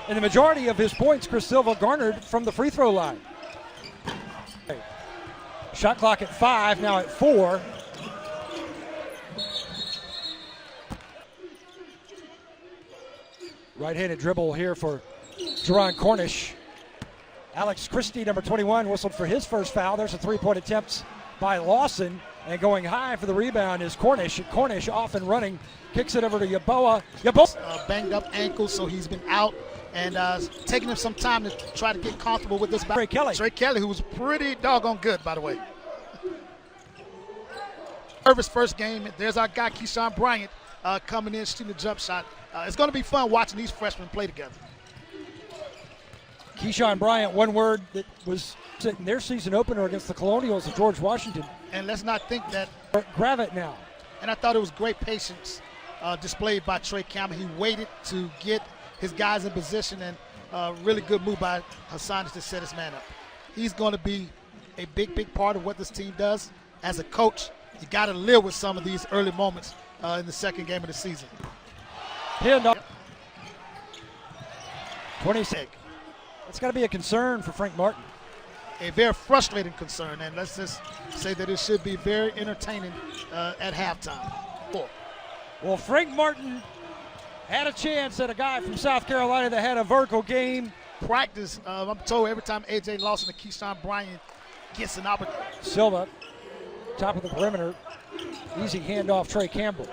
And the majority of his points, Chris Silva garnered from the free throw line. Shot clock at 5, now at 4. Right-handed dribble here for Jaron Cornish. Alex Christie, number 21, whistled for his first foul. There's a three-point attempt by Lawson. And going high for the rebound is Cornish. Cornish off and running. Kicks it over to Yeboah. Banged up ankle, so he's been out. And taking him some time to try to get comfortable with this. Trey Kelly, who was pretty doggone good, by the way. Nervous first game. There's our guy, Keyshawn Bryant, coming in, shooting a jump shot. It's going to be fun watching these freshmen play together. Keyshawn Bryant, one word that was in their season opener against the Colonials of George Washington. And let's not think that. Grab it now. And I thought it was great patience displayed by Trey Campbell. He waited to get his guys in position, and really good move by Hassan to set his man up. He's going to be a big part of what this team does. As a coach, you got to live with some of these early moments in the second game of the season. Pinned up. 26. That's got to be a concern for Frank Martin. A very frustrating concern, and let's just say that it should be very entertaining at halftime. Well, Frank Martin had a chance at a guy from South Carolina that had a vertical game. Practice, I'm told every time A.J. Lawson and Keyshawn Bryant gets an opportunity. Silva, top of the perimeter. Easy handoff, Trey Campbell.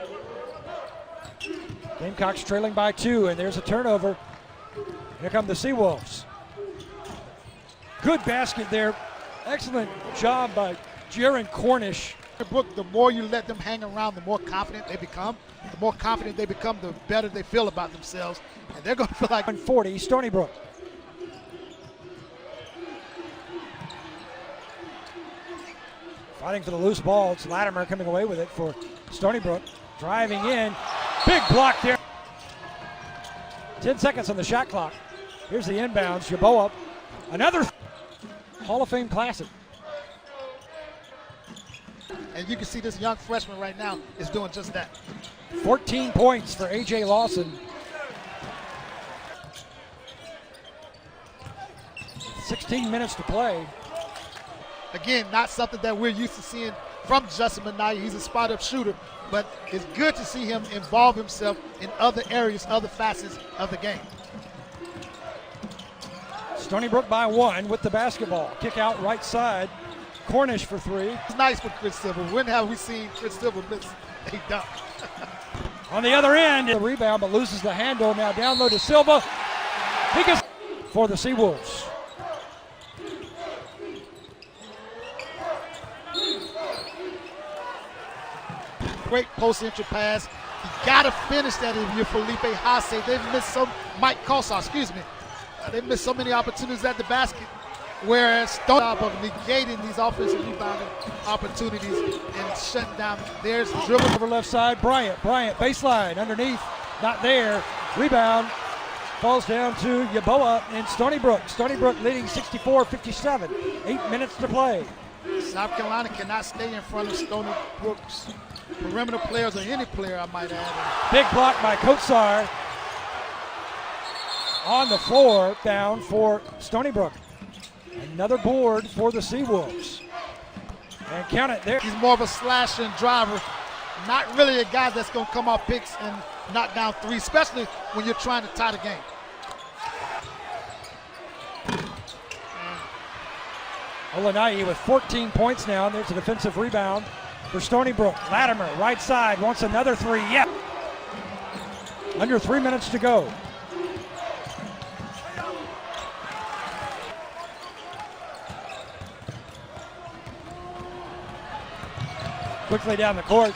Gamecocks trailing by 2, and there's a turnover. Here come the Seawolves. Good basket there. Excellent job by Jaron Cornish. Brook, the more you let them hang around, the more confident they become. The more confident they become, the better they feel about themselves. And they're going to feel like 40, Stony Brook. Fighting for the loose ball. It's Latimer coming away with it for Stony Brook. Driving in. Big block there. 10 seconds on the shot clock. Here's the inbounds. Yeboah. Another Hall of Fame classic. And you can see this young freshman right now is doing just that. 14 points for A.J. Lawson. 16 minutes to play. Again, not something that we're used to seeing from Justin Minaya. He's a spot-up shooter, but it's good to see him involve himself in other areas, other facets of the game. Stony Brook by 1 with the basketball. Kick out right side. Cornish for 3. It's nice for Chris Silva. When have we seen Chris Silva miss a dunk? On the other end, the rebound, but loses the handle. Now down low to Silva. He gets for the Seawolves. Great post-entry pass. You got to finish that if you're Felipe Haase. They've missed Mike Kosa, excuse me. They missed so many opportunities at the basket, whereas Stone of negating these offensive rebounding opportunities and shutting down. There's the dribble over left side. Bryant, baseline underneath, not there. Rebound falls down to Yeboah and Stony Brook. Stony Brook leading 64-57. 8 minutes to play. South Carolina cannot stay in front of Stony Brook's perimeter players, or any player, I might add. Big block by Kotsar. On the floor, down for Stony Brook. Another board for the Seawolves. And count it there. He's more of a slasher and driver. Not really a guy that's going to come off picks and knock down 3, especially when you're trying to tie the game. Olanai with 14 points now. There's a defensive rebound for Stony Brook. Latimer, right side, wants another 3. Yep. Under 3 minutes to go. Quickly down the court.